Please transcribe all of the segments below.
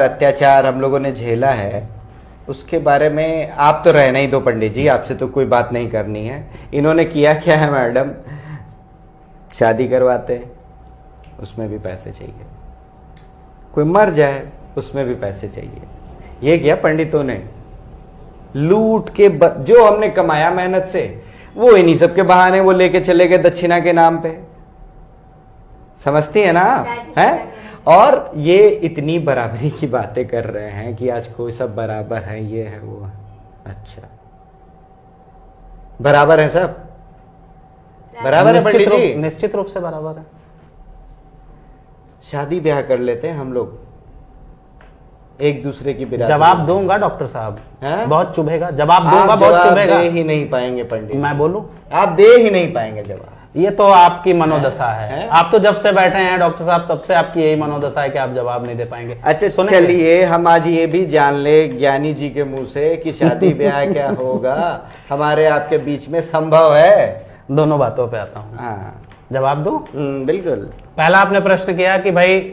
अत्याचार हम लोगों ने झेला है, उसके बारे में आप तो रहना ही दो पंडित जी, आपसे तो कोई बात नहीं करनी है। इन्होंने किया क्या है मैडम, शादी करवाते हैं उसमें भी पैसे चाहिए, कोई मर जाए उसमें भी पैसे चाहिए। ये किया पंडितों ने, लूट के जो हमने कमाया मेहनत से वो इन्हीं सब के बहाने वो लेके चले गए दक्षिणा के नाम पे। समझती है ना है? और ये इतनी बराबरी की बातें कर रहे हैं कि आज कोई सब बराबर है, ये है वो है। अच्छा बराबर है सब, बराबर है पंडित जी, निश्चित रूप से बराबर है। शादी ब्याह कर लेते हैं हम लोग एक दूसरे की बिरादरी। जवाब दूंगा डॉक्टर साहब, बहुत चुभेगा, जवाब दूंगा, आप बहुत चुभेगा। दे ही नहीं पाएंगे पंडित, मैं बोलूं? आप दे ही नहीं पाएंगे जवाब। ये तो आपकी मनोदशा है। आप तो जब से बैठे हैं डॉक्टर साहब तब से आपकी यही मनोदशा है कि आप जवाब नहीं दे पाएंगे। अच्छा चलिए हम आज ये भी जान ले ज्ञानी जी के मुंह से कि शादी ब्याह क्या होगा हमारे आपके बीच में संभव है? दोनों बातों पे आता हूँ। हाँ जवाब दो। बिल्कुल। पहला आपने प्रश्न किया कि भाई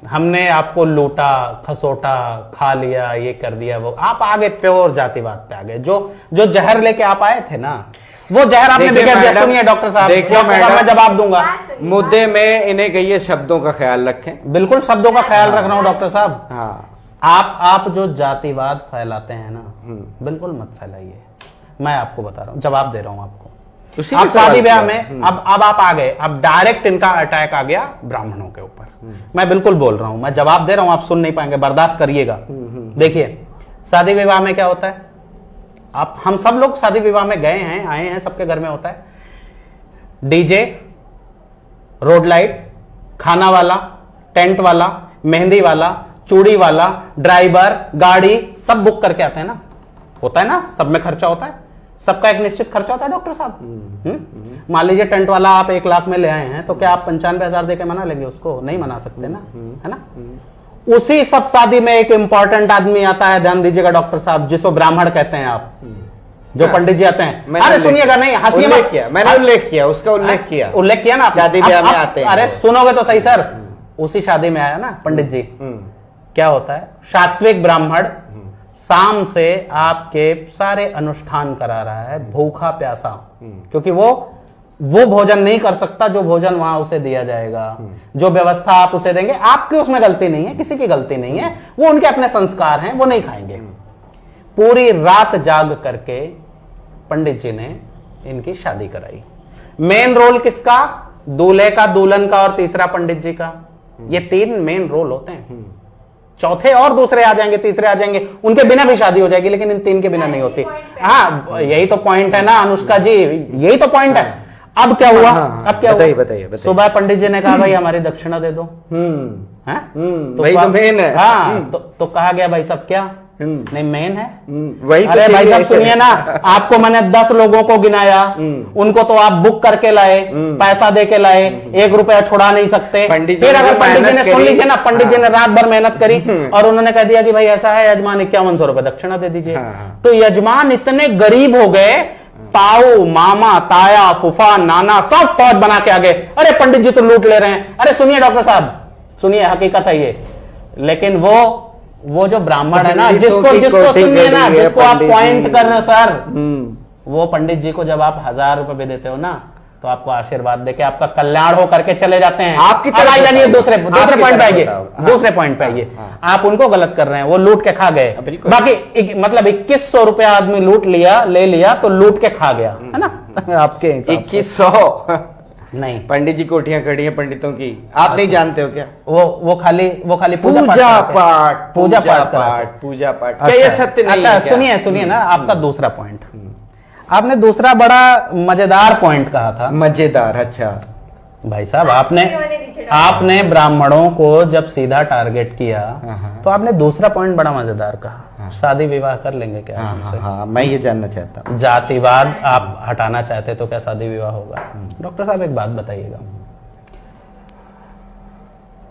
हमने आपको लूटा, खसोटा, खा लिया, ये कर दिया, वो आप आगे प्योर जातिवाद पे आ गए। जो जहर लेके आप आए थे ना, वो जहर आपने बिगड़ दिया। सुनिए डॉक्टर साहब, देखिए मैं जवाब दूंगा। मुद्दे में इन्हें कहिए शब्दों का ख्याल रखें। बिल्कुल शब्दों का ख्याल रख रहा हूं डॉक्टर साहब। हाँ आप जो जातिवाद फैलाते हैं ना, बिल्कुल मत फैलाइए। मैं आपको बता रहा हूं, जवाब दे रहा हूं आपको। अब शादी ब्याह में अब आप आ गए, अब डायरेक्ट इनका अटैक आ गया ब्राह्मणों के ऊपर। मैं बिल्कुल बोल रहा हूं, मैं जवाब दे रहा हूं, आप सुन नहीं पाएंगे, बर्दाश्त करिएगा। देखिए शादी विवाह में क्या होता है, आप हम सब लोग शादी विवाह में गए हैं, आए हैं, सबके घर में होता है डीजे, रोड लाइट, खाना वाला, टेंट वाला, मेहंदी वाला, चूड़ी वाला, ड्राइवर, गाड़ी, सब बुक करके आते हैं ना। होता है ना, सब में खर्चा होता है, सबका एक निश्चित खर्चा होता है डॉक्टर साहब। मान लीजिए टेंट वाला आप 1 लाख में ले आए हैं, तो क्या आप 95,000 देके मना लेंगे उसको? नहीं मना सकते ना, है ना। उसी सब शादी में एक इंपॉर्टेंट आदमी आता है, ध्यान दीजिएगा डॉक्टर साहब, जिसको ब्राह्मण कहते हैं आप, जो पंडित जी आते हैं। अरे सुनिएगा, नहीं हंसिए मत। मैंने उल्लेख किया, उसका उल्लेख किया ना, शादी ब्याह में आते हैं। अरे सुनोगे तो सही सर, उसी शादी में आया ना पंडित जी। क्या होता है, सात्विक ब्राह्मण शाम से आपके सारे अनुष्ठान करा रहा है, भूखा प्यासा, क्योंकि वो भोजन नहीं कर सकता जो भोजन वहां उसे दिया जाएगा, जो व्यवस्था आप उसे देंगे। आपकी उसमें गलती नहीं है, किसी की गलती नहीं है, वो उनके अपने संस्कार हैं, वो नहीं खाएंगे। पूरी रात जाग करके पंडित जी ने इनकी शादी कराई। मेन रोल किसका? दूल्हे का, दुल्हन का और तीसरा पंडित जी का। ये 3 मेन रोल होते हैं। चौथे और दूसरे आ जाएंगे, तीसरे आ जाएंगे, उनके बिना भी शादी हो जाएगी, लेकिन इन 3 के बिना नहीं होती। हाँ यही तो पॉइंट है ना अनुष्का जी, यही तो पॉइंट है। अब क्या हुआ? अब क्या हुआ? बताइए। सुबह पंडित जी ने कहा भाई हमारी दक्षिणा दे दो। तो वही तो मेन है। हाँ तो कहा गया भाई सब क्या नहीं मेन है वही। अरे भाई साहब सुनिए ना, आपको मैंने 10 लोगों को गिनाया, उनको तो आप बुक करके लाए, पैसा दे के लाए, 1 रुपया छुड़ा नहीं सकते। फिर अगर पंडित जी ने, सुन लीजिए ना, पंडित जी ने रात भर मेहनत करी और उन्होंने कह दिया कि भाई ऐसा है यजमान 5100 रुपए दक्षिणा दे दीजिए। तो यजमान इतने गरीब हो गए, ताऊ, मामा, ताया, फूफा, नाना सब फौज बना के आ गए। अरे पंडित जी तो लूट ले रहे हैं। अरे सुनिए डॉक्टर साहब, सुनिए, हकीकत है ये। लेकिन वो जो ब्राह्मण है ना, जिसको सुनिए ना, जिसको आप पॉइंट कर रहे हो सर, वो पंडित जी को जब आप 1000 रुपए भी देते हो ना, तो आपको आशीर्वाद देके आपका कल्याण हो करके चले जाते हैं। आपकी तरह दूसरे पॉइंट पे आइए, दूसरे पॉइंट पे आइए। आप उनको गलत कर रहे हैं, वो लूट के खा गए। बाकी मतलब 2100 रुपया आदमी ले लिया तो लूट के खा गया, है ना आपके 2100 नहीं। पंडित जी कोठियां खड़ी हैं पंडितों की, आप नहीं जानते हो क्या? वो खाली पूजा पाठ क्या ये सत्य नहीं है? अच्छा सुनिए ना, आपका दूसरा पॉइंट, आपने दूसरा बड़ा मजेदार पॉइंट कहा था। मजेदार? अच्छा भाई साहब, आपने ब्राह्मणों को जब सीधा टारगेट किया तो आपने दूसरा पॉइंट बड़ा मजेदार कहा, शादी विवाह कर लेंगे क्या हमसे? हाँ, मैं ये जानना चाहता हूँ। जातिवाद आप हटाना चाहते तो क्या शादी विवाह होगा? डॉक्टर साहब एक बात बताइएगा,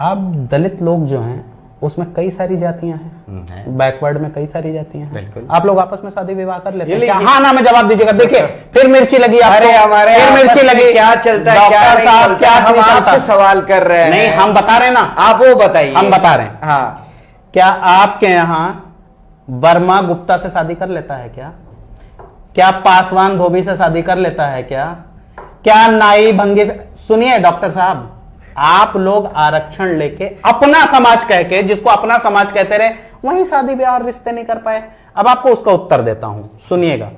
आप दलित लोग जो हैं उसमें कई सारी जातियां हैं, बैकवर्ड में कई सारी जातियां हैं, आप लोग आपस में शादी विवाह कर लेते हैं क्या? हाँ ना में जवाब दीजिएगा। देखिए फिर मिर्ची लगी आपको। अरे हमारे फिर मिर्ची लगी, क्या चलता है, क्या डॉक्टर साहब क्या हम आपसे सवाल कर रहे हैं? नहीं हम बता रहे हैं ना, आप वो बताइए। हम बता रहे हैं हाँ क्या आपके यहां वर्मा गुप्ता से शादी कर लेता है क्या पासवान धोबी से शादी कर लेता है क्या नाई भंगी से? सुनिए डॉक्टर साहब, आप लोग आरक्षण लेके अपना समाज कह के, जिसको अपना समाज कहते रहे, वहीं शादी ब्याह और रिश्ते नहीं कर पाए। अब आपको उसका उत्तर देता हूं, सुनिएगा।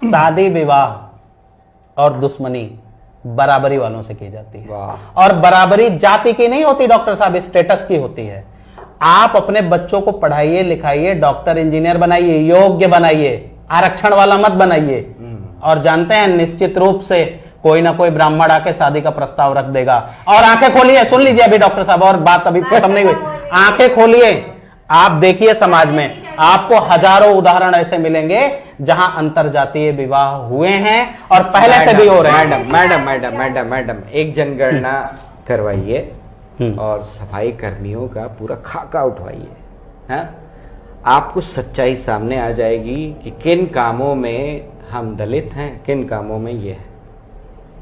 शादी विवाह और दुश्मनी बराबरी वालों से की जाती है, और बराबरी जाति की नहीं होती डॉक्टर साहब, स्टेटस की होती है। आप अपने बच्चों को पढ़ाइए लिखाइए, डॉक्टर इंजीनियर बनाइए, योग्य बनाइए, आरक्षण वाला मत बनाइए। और जानते हैं निश्चित रूप से कोई ना कोई ब्राह्मण आके शादी का प्रस्ताव रख देगा। और आंखें खोलिए, सुन लीजिए अभी डॉक्टर साहब, और बात अभी खत्म नहीं हुई। आंखें खोलिए, आप देखिए समाज में आपको हजारों उदाहरण ऐसे मिलेंगे जहां अंतरजातीय विवाह हुए हैं और पहले से भी हो रहे हैं। मैडम एक जनगणना करवाइए और सफाई कर्मियों का पूरा खाका उठवाइए, हाँ? आपको सच्चाई सामने आ जाएगी कि किन कामों में हम दलित हैं, किन कामों में ये है।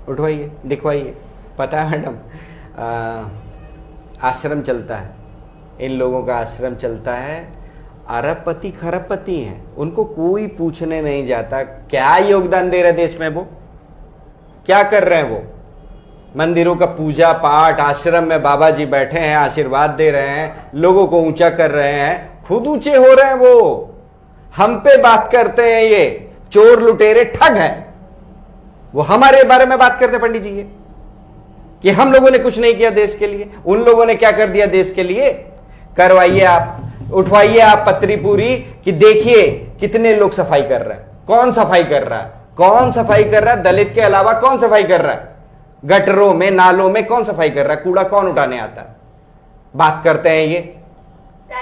उठवाइए, दिखवाइए। पता है मैडम, आश्रम चलता है, इन लोगों का आश्रम चलता है, अरबपति खरबपति हैं, उनको कोई पूछने नहीं जाता क्या योगदान दे रहे देश में, वो क्या कर रहे हैं। वो मंदिरों का पूजा पाठ, आश्रम में बाबा जी बैठे हैं, आशीर्वाद दे रहे हैं, लोगों को ऊंचा कर रहे हैं, खुद ऊंचे हो रहे हैं। वो हम पे बात करते हैं, ये चोर लुटेरे ठग हैं, वो हमारे बारे में बात करते पंडित जी ये कि हम लोगों ने कुछ नहीं किया देश के लिए, उन लोगों ने क्या कर दिया देश के लिए। करवाइए आप, उठवाइए आप पत्री पूरी कि देखिए कितने लोग सफाई कर रहे हैं, कौन सफाई कर रहा है, कौन सफाई कर रहा है, दलित के अलावा कौन सफाई कर रहा है, गटरों में नालों में कौन सफाई कर रहा है, कूड़ा कौन उठाने आता है। बात करते हैं ये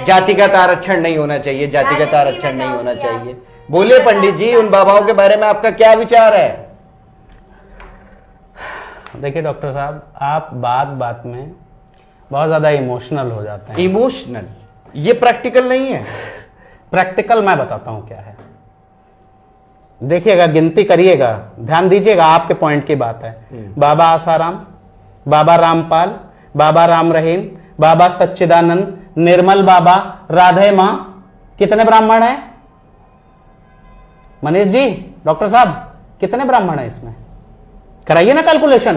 जातिगत आरक्षण नहीं होना चाहिए, जातिगत आरक्षण नहीं होना चाहिए। बोलिए पंडित जी, उन बाबाओं के बारे में आपका क्या विचार है। देखिए डॉक्टर साहब, आप बात बात में बहुत ज्यादा इमोशनल हो जाते हैं। इमोशनल? ये प्रैक्टिकल नहीं है। प्रैक्टिकल मैं बताता हूं क्या है, देखिएगा, गिनती करिएगा, ध्यान दीजिएगा, आपके पॉइंट की बात है। बाबा आसाराम, बाबा रामपाल, बाबा राम रहीम, बाबा सच्चिदानंद, निर्मल बाबा, राधे मां, कितने ब्राह्मण हैं मनीष जी? डॉक्टर साहब कितने ब्राह्मण हैं इसमें? कराइए ना कैलकुलेशन।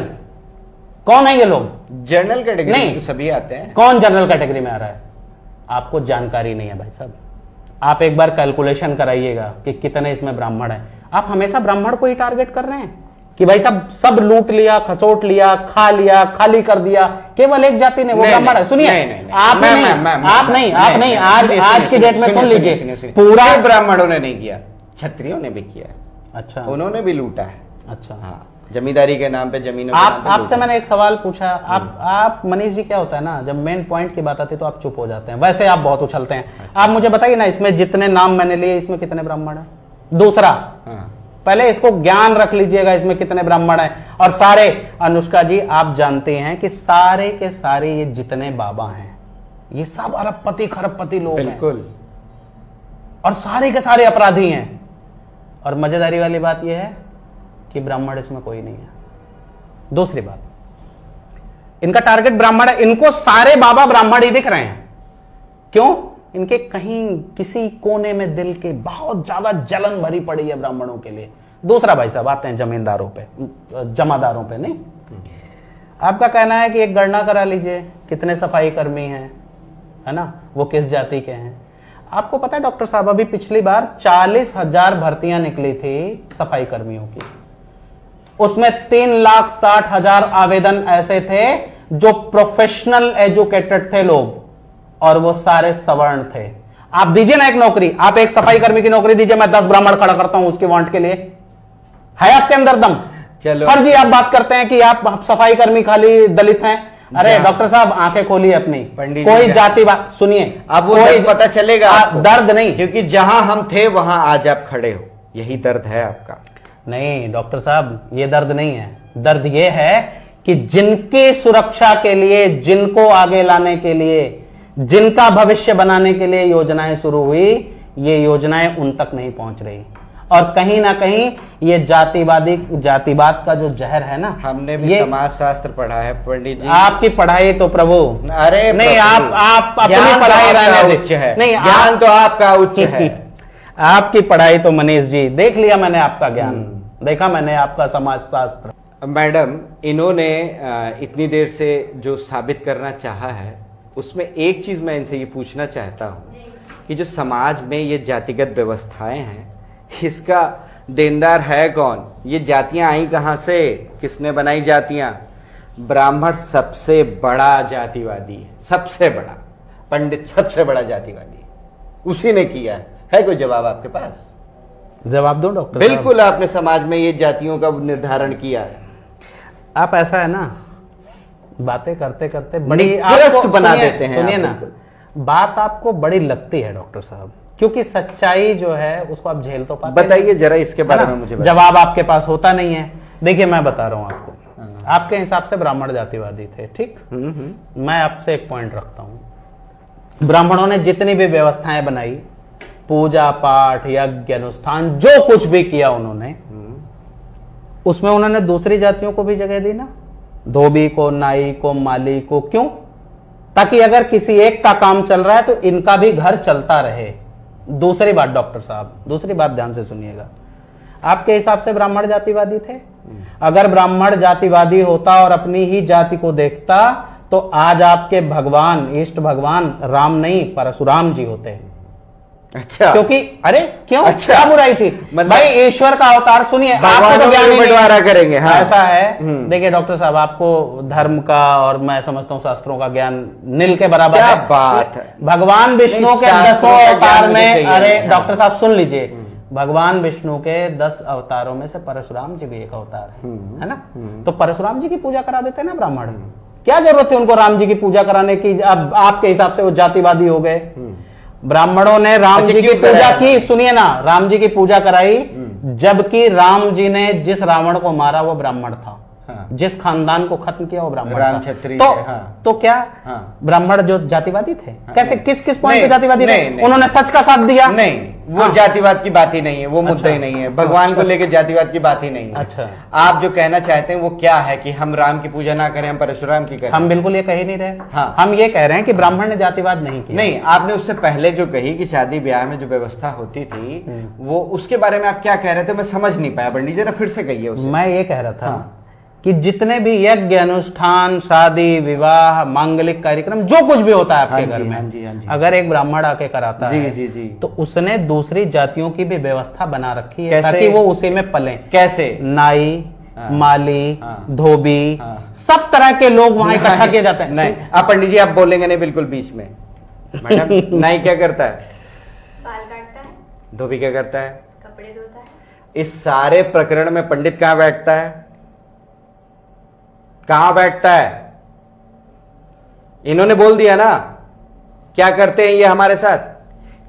कौन है ये लोग? जनरल कैटेगरी नहीं, सभी आते हैं। कौन जनरल कैटेगरी में आ रहा है? आपको जानकारी नहीं है भाई साहब। आप एक बार कैलकुलेशन कराइएगा कि कितने इसमें ब्राह्मण हैं। आप हमेशा ब्राह्मण को ही टारगेट कर रहे हैं कि भाई साहब सब लूट लिया, खसोट लिया, खा लिया, खाली कर दिया, केवल एक जाति ने, वो ब्राह्मण है। सुनिए, आप नहीं, आज की डेट में सुन लीजिए, पूरा ब्राह्मणों ने नहीं किया, क्षत्रियों ने भी किया। अच्छा, उन्होंने भी लूटा है। अच्छा, हाँ, जमींदारी के नाम पे जमीनों आपसे मैंने एक सवाल पूछा, आप मनीष जी, क्या होता है ना, जब मेन पॉइंट की बात आती है तो आप चुप हो जाते हैं, वैसे आप बहुत उछलते हैं। अच्छा। आप मुझे बताइए ना, इसमें जितने नाम मैंने लिए, इसमें कितने ब्राह्मण हैं? दूसरा, पहले इसको ज्ञान रख लीजिएगा, इसमें कितने ब्राह्मण हैं। और सारे, अनुष्का जी आप जानते हैं कि सारे के सारे ये जितने बाबा हैं, ये सब अरबपति खरबपति लोग हैं, बिल्कुल, और सारे के सारे अपराधी हैं। और मजेदारी वाली बात यह है कि ब्राह्मण इसमें कोई नहीं है। दूसरी बात, इनका टारगेट ब्राह्मण है, इनको सारे बाबा ब्राह्मण ही दिख रहे हैं। क्यों? इनके कहीं किसी कोने में दिल के बहुत ज्यादा जलन भरी पड़ी है ब्राह्मणों के लिए। दूसरा भाई साहब, आते हैं जमींदारों पे, जमादारों पे। नहीं, आपका कहना है कि एक गणना करा लीजिए कितने सफाई कर्मी हैं, है ना, वो किस जाति के हैं। आपको पता है डॉक्टर साहब, अभी पिछली बार 40,000 भर्तियां निकली थी सफाई कर्मियों की, उसमें 3,60,000 आवेदन ऐसे थे जो प्रोफेशनल एजुकेटेड थे लोग, और वो सारे सवर्ण थे। आप दीजिए ना एक नौकरी, आप एक सफाई कर्मी की नौकरी दीजिए, मैं 10 ब्राह्मण खड़ा करता हूं उसके वांट के लिए। है आपके अंदर दम? चलो, हर जी आप बात करते हैं कि आप सफाई कर्मी खाली दलित हैं। अरे डॉक्टर साहब, आंखें खोलिए अपनी, कोई जाति बात सुनिए, अब वो दर्द पता चलेगा आपको। दर्द नहीं, क्योंकि जहां हम थे वहां आज आप खड़े हो, यही दर्द है आपका। नहीं डॉक्टर साहब, ये दर्द नहीं है। दर्द ये है कि जिनकी सुरक्षा के लिए, जिनको आगे लाने के लिए, जिनका भविष्य बनाने के लिए योजनाएं शुरू हुई, ये योजनाएं उन तक नहीं पहुंच रही। और कहीं ना कहीं ये जातिवाद का जो जहर है ना, हमने भी समाज शास्त्र पढ़ा है पंडित जी। आपकी पढ़ाई तो प्रभु, अरे नहीं, आप अपनी पढ़ाई रहने उच्च है, नहीं, ज्ञान तो आपका उच्च है। आपकी पढ़ाई तो मनीष जी, देख लिया मैंने आपका ज्ञान, देखा मैंने आपका समाज शास्त्र। मैडम, इन्होंने इतनी देर से जो साबित करना चाहा है, उसमें एक चीज मैं इनसे ये पूछना चाहता हूँ कि जो समाज में ये जातिगत व्यवस्थाएं हैं, इसका देनदार है कौन? ये जातियां आई कहां से? किसने बनाई जातियां? ब्राह्मण सबसे बड़ा जातिवादी है, सबसे बड़ा पंडित, सबसे बड़ा जातिवादी है, उसी ने किया है कोई जवाब आपके पास? जवाब दो डॉक्टर। बिल्कुल, आपने समाज में ये जातियों का निर्धारण किया है। आप ऐसा है ना, बातें करते करते बड़ी दुरुस्त बना देते हैं। सुनिए ना, बात आपको बड़ी लगती है डॉक्टर साहब, क्योंकि सच्चाई जो है उसको आप झेल तो पाते। बताइए जरा इसके बारे में मुझे। जवाब आपके पास होता नहीं है। देखिए मैं बता रहा हूं आपको, आपके हिसाब से ब्राह्मण जातिवादी थे, ठीक? मैं आपसे एक पॉइंट रखता हूं। ब्राह्मणों ने जितनी भी व्यवस्थाएं बनाई, पूजा पाठ यज्ञ अनुष्ठान जो कुछ भी किया उन्होंने, उसमें उन्होंने दूसरी जातियों को भी जगह दी ना, धोबी को, नाई को, माली को। क्यों? ताकि अगर किसी एक का काम चल रहा है तो इनका भी घर चलता रहे। दूसरी बात डॉक्टर साहब, दूसरी बात ध्यान से सुनिएगा, आपके हिसाब से ब्राह्मण जातिवादी थे? अगर ब्राह्मण जातिवादी होता और अपनी ही जाति को देखता तो आज आपके भगवान, इष्ट भगवान राम नहीं परशुराम जी होते। अच्छा, क्योंकि अरे क्यों? अच्छा, क्या बुराई थी? भाई ईश्वर का अवतार, सुनिए, आपको तो ज्ञान बंटवारा करेंगे। हाँ, ऐसा है। देखिए डॉक्टर साहब, आपको धर्म का और मैं समझता हूँ शास्त्रों का ज्ञान नील के बराबर क्या है। बात है। भगवान विष्णु के 10 अवतार में, अरे डॉक्टर साहब सुन लीजिए, भगवान विष्णु के 10 अवतारों में से परशुराम जी भी एक अवतार है ना? तो परशुराम जी की पूजा करा देते ना ब्राह्मण। क्या जरूरत है उनको राम जी की पूजा कराने की? अब आपके हिसाब से वो जातिवादी हो गए। ब्राह्मणों ने राम जी की पूजा की, सुनिए ना, राम जी की पूजा कराई, जबकि राम जी ने जिस रावण को मारा वो ब्राह्मण था। हाँ। जिस खानदान को खत्म किया वो ब्राह्मण था। क्षत्रिय। तो क्या ब्राह्मण जो जातिवादी थे? कैसे, किस पॉइंट पे जातिवादी थे? उन्होंने सच का साथ दिया। नहीं, वो जातिवाद की बात ही नहीं है, वो मुद्दा ही नहीं है। भगवान को लेकर जातिवाद की बात ही नहीं है। अच्छा, आप जो कहना चाहते हैं वो क्या है कि हम राम की पूजा ना करें, हम परशुराम की करें? हम बिल्कुल ये कह ही नहीं रहे। हाँ, हम ये कह रहे हैं कि ब्राह्मण ने जातिवाद नहीं किया। नहीं, आपने उससे पहले जो कही कि शादी ब्याह में जो व्यवस्था होती थी, वो उसके बारे में आप क्या कह रहे थे? मैं समझ नहीं पाया पंडित, जरा फिर से कहिए। मैं ये कह रहा था कि जितने भी यज्ञ अनुष्ठान, शादी विवाह, मांगलिक कार्यक्रम, जो कुछ भी होता है आपके घर में, अगर एक ब्राह्मण आके कराता है जी, तो उसने दूसरी जातियों की भी व्यवस्था बना रखी है ताकि वो उसी में पलें। कैसे? नाई, माली, धोबी, सब तरह के लोग वहां इकट्ठा किए जाते हैं। नहीं, आप पंडित जी आप बोलेंगे नहीं बिल्कुल बीच में। मैडम, नाई क्या करता है? बाल काटता है। धोबी क्या करता है? कपड़े धोता है। इस सारे प्रकरण में पंडित कहां बैठता है? कहां बैठता है? इन्होंने बोल दिया ना क्या करते हैं ये हमारे साथ,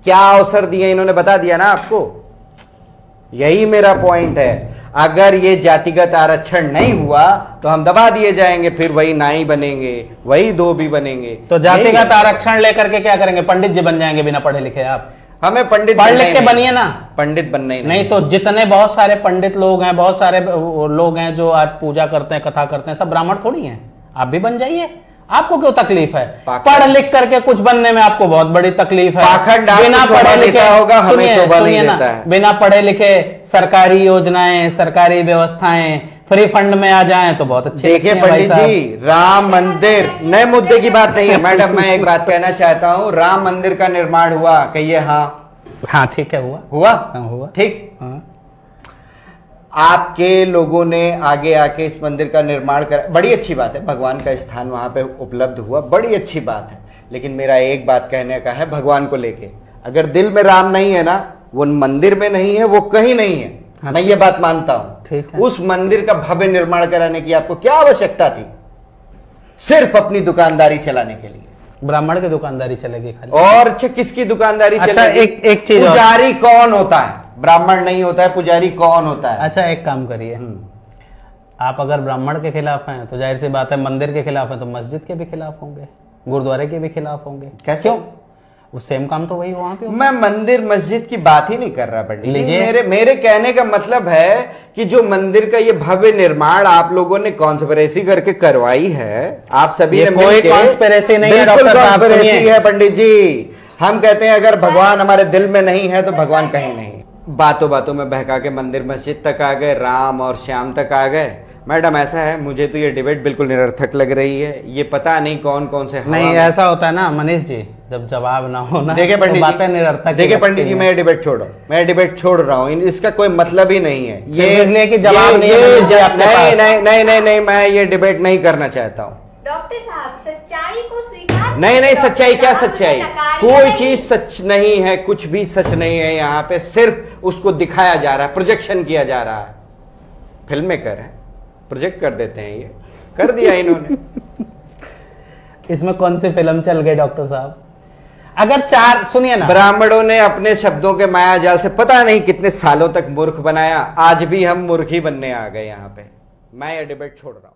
क्या अवसर दिए इन्होंने बता दिया ना आपको। यही मेरा पॉइंट है। अगर ये जातिगत आरक्षण नहीं हुआ तो हम दबा दिए जाएंगे, फिर वही नाई बनेंगे, वही धोबी बनेंगे। तो जातिगत आरक्षण लेकर के क्या करेंगे? पंडित जी बन जाएंगे बिना पढ़े लिखे आप? हमें पंडित पढ़ लिख के बनिए ना। पंडित बनना ही नहीं तो जितने बहुत सारे पंडित लोग हैं, बहुत सारे लोग हैं जो आज पूजा करते हैं, कथा करते हैं, सब ब्राह्मण थोड़ी हैं। आप भी बन जाइए, आपको क्यों तकलीफ है? पढ़ लिख करके कुछ बनने में आपको बहुत बड़ी तकलीफ है। बिना पढ़े लिखे होगा, हमें शोभा नहीं देता है। बिना पढ़े लिखे सरकारी योजनाएं, सरकारी व्यवस्थाएं फ्री फंड में आ जाएं तो बहुत अच्छे। देखिए पंडित जी, राम मंदिर नए मुद्दे की बात नहीं है। मैडम, मैं एक बात कहना चाहता हूँ, राम मंदिर का निर्माण हुआ, कहिए हाँ ठीक है, हुआ हुआ ठीक। आपके लोगों ने आगे आके इस मंदिर का निर्माण करा, बड़ी अच्छी बात है। भगवान का स्थान वहां पे उपलब्ध हुआ, बड़ी अच्छी बात है। लेकिन मेरा एक बात कहने का है भगवान को लेके, अगर दिल में राम नहीं है ना, वो मंदिर में नहीं है, वो कहीं नहीं है। मैं ये बात मानता हूं। उस मंदिर का भव्य निर्माण कराने की आपको क्या आवश्यकता थी? सिर्फ अपनी दुकानदारी चलाने के लिए। ब्राह्मण की दुकानदारी चलेगी खाली। और अच्छा, किसकी दुकानदारी चलेगी? एक चीज, पुजारी कौन होता है? ब्राह्मण नहीं होता है, पुजारी कौन होता है? अच्छा, एक काम करिए, आप अगर ब्राह्मण के खिलाफ हैं तो जाहिर सी बात है मंदिर के खिलाफ है तो मस्जिद के भी खिलाफ होंगे, गुरुद्वारे के भी खिलाफ होंगे। कैसे? क्यों? वो सेम काम तो वही वहां पे होता मैं मंदिर मस्जिद की बात ही नहीं कर रहा पंडित जी। लीजिए। मेरे कहने का मतलब है कि जो मंदिर का ये भव्य निर्माण आप लोगों ने कॉन्स्पिरेसी करके करवाई है, आप सभी ये ने कोई मिलके- कॉन्स्पिरेसी नहीं है, बिल्कुल डॉक्टर साहब, कॉन्स्पिरेसी सुनिए। है पंडित जी। हम कहते हैं अगर भगवान हमारे दिल में नहीं है तो भगवान कहीं नहीं। बातों बातों में बहका के मंदिर मस्जिद तक आ गए, राम और श्याम तक आ गए। मैडम ऐसा है, मुझे तो ये डिबेट बिल्कुल निरर्थक लग रही है। ये पता नहीं कौन कौन से हवा नहीं, में- ऐसा होता है ना मनीष जी, जब जवाब ना हो ना देखिए पंडित तो बातें निरर्थक ही देखिए लगती पंडित जी, हैं। मैं डिबेट छोड़ो, मैं डिबेट छोड़ रहा हूँ। इसका कोई मतलब ही नहीं है। सिर्फ इसलिए कि जवाब नहीं है मनीष जी आपके नहीं पास। नहीं नहीं नहीं नहीं, मैं ये डिबेट नहीं करना चाहता हूँ। डॉक्टर साहब सच्चाई को स्वीकार नहीं नहीं, डॉक्टर सच्चाई क्या साहब, सच्चाई? नकारिए कोई नहीं। चीज सच नहीं है, कुछ भी सच नहीं है। यहाँ पे सिर्फ उसको दिखाया जा रहा है, प्रोजेक्शन किया जा रहा है। फिल्म मेकर है, प्रोजेक्ट कर देते हैं। ये कर दिया इन्होंने। इसमें कौन सी फिल्म चल गई डॉक्टर साहब? अगर चार, सुनिए ना, ब्राह्मणों ने अपने शब्दों के माया जाल से पता नहीं कितने सालों तक मूर्ख बनाया। आज भी हम मूर्ख ही बनने आ गए यहाँ पे। मैं ये डिबेट छोड़ रहा हूं।